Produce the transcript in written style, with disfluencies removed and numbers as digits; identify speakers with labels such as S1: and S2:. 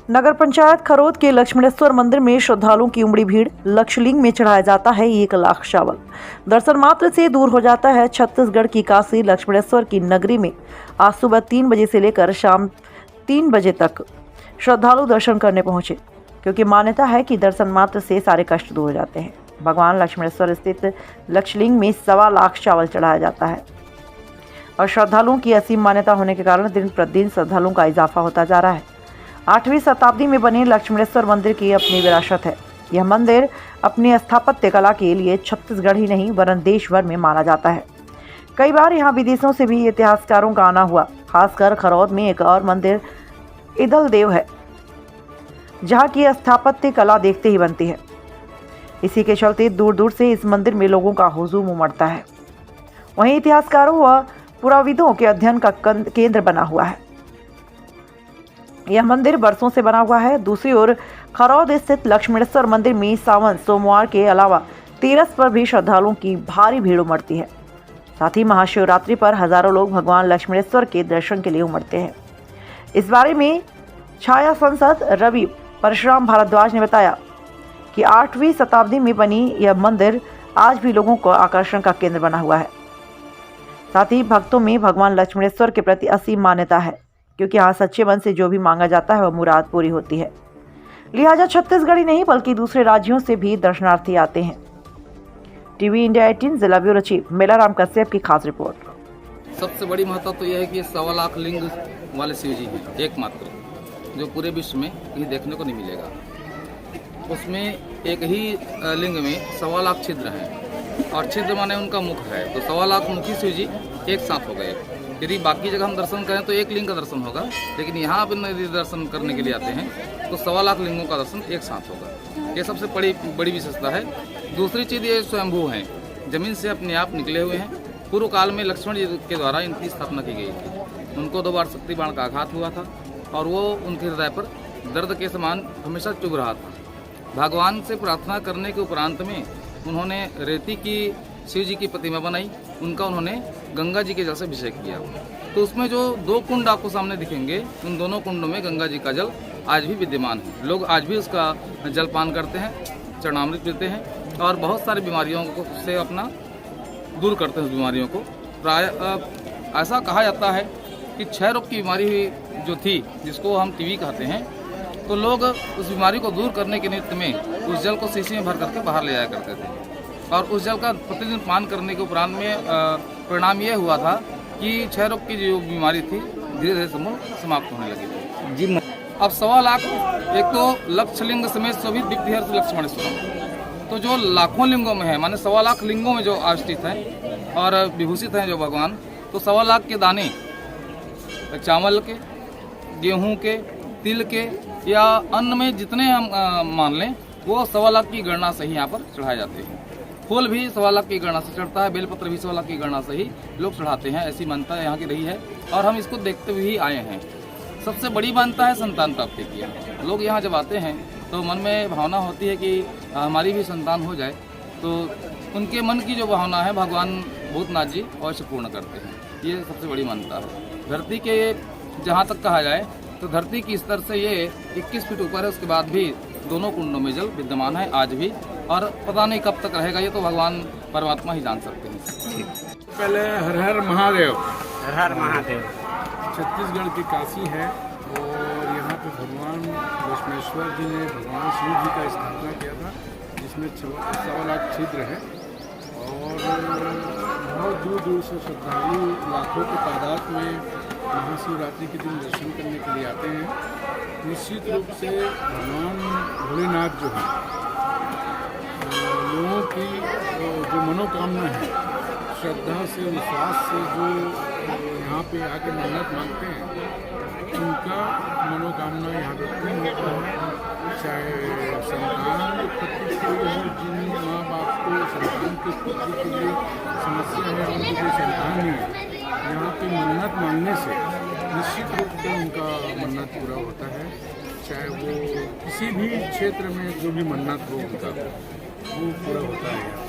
S1: नगर पंचायत खरोद के लक्ष्मणेश्वर मंदिर में श्रद्धालुओं की उमड़ी भीड़। लक्षलिंग में चढ़ाया जाता है 1 लाख चावल। दर्शन मात्र से दूर हो जाता है छत्तीसगढ़ की काशी लक्ष्मणेश्वर की नगरी में। आज सुबह 3 बजे से लेकर शाम 3 बजे तक श्रद्धालु दर्शन करने पहुंचे, क्योंकि मान्यता है कि दर्शन मात्र से सारे कष्ट दूर हो जाते हैं। भगवान लक्ष्मणेश्वर स्थित लक्षलिंग में 1.25 लाख चावल चढ़ाया जाता है और श्रद्धालुओं की असीम मान्यता होने के कारण दिन प्रतिदिन श्रद्धालुओं का इजाफा होता जा रहा है। 8वीं शताब्दी में बने लक्ष्मणेश्वर मंदिर की अपनी विरासत है। यह मंदिर अपनी स्थापत्य कला के लिए छत्तीसगढ़ ही नहीं वरन देश भर में माना जाता है। कई बार यहाँ विदेशों से भी इतिहासकारों का आना हुआ। खासकर खरौद में एक और मंदिर इदल देव है, जहाँ की स्थापत्य कला देखते ही बनती है। इसी के चलते दूर दूर से इस मंदिर में लोगों का हुजूम उमड़ता है। वहीं इतिहासकारों व पुराविदों के अध्ययन का केंद्र बना हुआ है। यह मंदिर बरसों से बना हुआ है। दूसरी ओर खरौद स्थित लक्ष्मणेश्वर मंदिर में सावन सोमवार के अलावा तेरस पर भी श्रद्धालुओं की भारी भीड़ उमड़ती है। साथ ही महाशिवरात्रि पर हजारों लोग भगवान लक्ष्मणेश्वर के दर्शन के लिए उमड़ते हैं। इस बारे में छाया सांसद रवि परशुराम भारद्वाज ने बताया कि 8वीं शताब्दी में बनी यह मंदिर आज भी लोगों को आकर्षण का केंद्र बना हुआ है। साथ ही भक्तों में भगवान लक्ष्मणेश्वर के प्रति असीम मान्यता है, क्योंकि यहाँ सच्चे मन से जो भी मांगा जाता है वह मुराद पूरी होती है। लिहाजा छत्तीसगढ़ ही नहीं बल्कि दूसरे राज्यों से भी दर्शनार्थी आते हैं। टीवी इंडिया 18 जिला ब्यूरो चीफ मेलाराम कश्यप की खास रिपोर्ट।
S2: सबसे बड़ी महत्व तो यह है कि 1.25 लाख लिंग वाले शिव जी हैं, एकमात्र, जो पूरे विश्व में कहीं देखने को नहीं मिलेगा। उसमें एक ही लिंग में 1.25 लाख छिद्र हैं और छिद्र माने उनका मुख है, तो 1.25 लाख मुखी शिव जी एक साथ हो गए। यदि बाकी जगह हम दर्शन करें तो एक लिंग का दर्शन होगा, लेकिन यहाँ पर यदि दर्शन करने के लिए आते हैं तो 1.25 लाख लिंगों का दर्शन एक साथ होगा। ये सबसे बड़ी विशेषता है। दूसरी चीज़ ये स्वयंभू हैं, जमीन से अपने आप निकले हुए हैं। पूर्व काल में लक्ष्मण जी के द्वारा इनकी स्थापना की गई थी। उनको 2 बार शक्ति बाण का आघात हुआ था और वो उनके हृदय पर दर्द के समान हमेशा चुभ रहा था। भगवान से प्रार्थना करने के उपरांत में उन्होंने रेती की शिव जी की प्रतिमा बनाई, उनका उन्होंने गंगा जी के जल से अभिषेक किया। तो उसमें जो 2 कुंड आपको सामने दिखेंगे, उन दोनों कुंडों में गंगा जी का जल आज भी विद्यमान है। लोग आज भी उसका जल पान करते हैं, चरणामृत पीते हैं और बहुत सारी बीमारियों को से अपना दूर करते हैं। उस बीमारियों को प्राय ऐसा कहा जाता है कि क्षय रोग की बीमारी जो थी, जिसको हम टीबी कहते हैं, तो लोग उस बीमारी को दूर करने के निमित्त में उस जल को शीशी में भर करके बाहर ले जाया करते थे और उस जल का प्रतिदिन पान करने के उपरांत में परिणाम ये हुआ था कि क्षय रोग की जो बीमारी थी धीरे धीरे समाप्त होने लगी थी जी। अब 1.25 लाख, एक तो लक्षलिंग समेत शोभित दिव्यहर्ष लक्ष्मणेश्वर, तो जो लाखों लिंगों में है, माने 1.25 लाख लिंगों में जो आस्थित हैं और विभूषित हैं जो भगवान, तो 1.25 लाख के दाने चावल के, गेहूँ के, तिल के या अन्न में जितने हम मान लें, वो 1.25 लाख की गणना से ही यहाँ पर चढ़ाए जाते हैं। फूल भी 1.25 लाख की गणना से चढ़ता है, बेलपत्र भी 1.25 लाख की गणना से ही लोग चढ़ाते हैं। ऐसी मान्यता यहाँ की रही है और हम इसको देखते हुए ही आए हैं। सबसे बड़ी मान्यता है संतान प्राप्ति की। लोग यहाँ जब आते हैं तो मन में भावना होती है कि हमारी भी संतान हो जाए, तो उनके मन की जो भावना है भगवान भूतनाथ जी अवश्य पूर्ण करते हैं। ये सबसे बड़ी मान्यता है। धरती के जहाँ तक कहा जाए तो धरती की स्तर से ये 21 फीट ऊपर है, उसके बाद भी दोनों कुंडों में जल विद्यमान है आज भी, और पता नहीं कब तक रहेगा, ये तो भगवान परमात्मा ही जान सकते हैं।
S3: पहले हर हर महादेव।
S4: हर हर महादेव।
S3: छत्तीसगढ़ की काशी है और यहाँ पे भगवान लक्ष्मणेश्वर जी ने भगवान शिव जी का स्थापना किया था, जिसमें 1.25 लाख छिद्र है और बहुत दूर दूर से श्रद्धालु लाखों की तादाद में महाशिवरात्रि के दिन दर्शन करने के लिए आते हैं। निश्चित रूप से भगवान भोलेनाथ जो है, लोगों की जो मनोकामना है, श्रद्धा से विश्वास से जो यहाँ पे आके मन्नत मांगते हैं, उनका मनोकामना यहाँ पे पूर्ण होता है। चाहे संतान उत्पत्ति के लिए हो, जिन माँ बाप को संतान की उत्पत्ति के लिए समस्या है, उनकी कोई संतान नहीं है, यहाँ पे मन्नत मांगने से निश्चित रूप से उनका मन्नत पूरा होता है। चाहे वो किसी भी क्षेत्र में जो भी मन्नत हो, उनका वो पूरा होता है।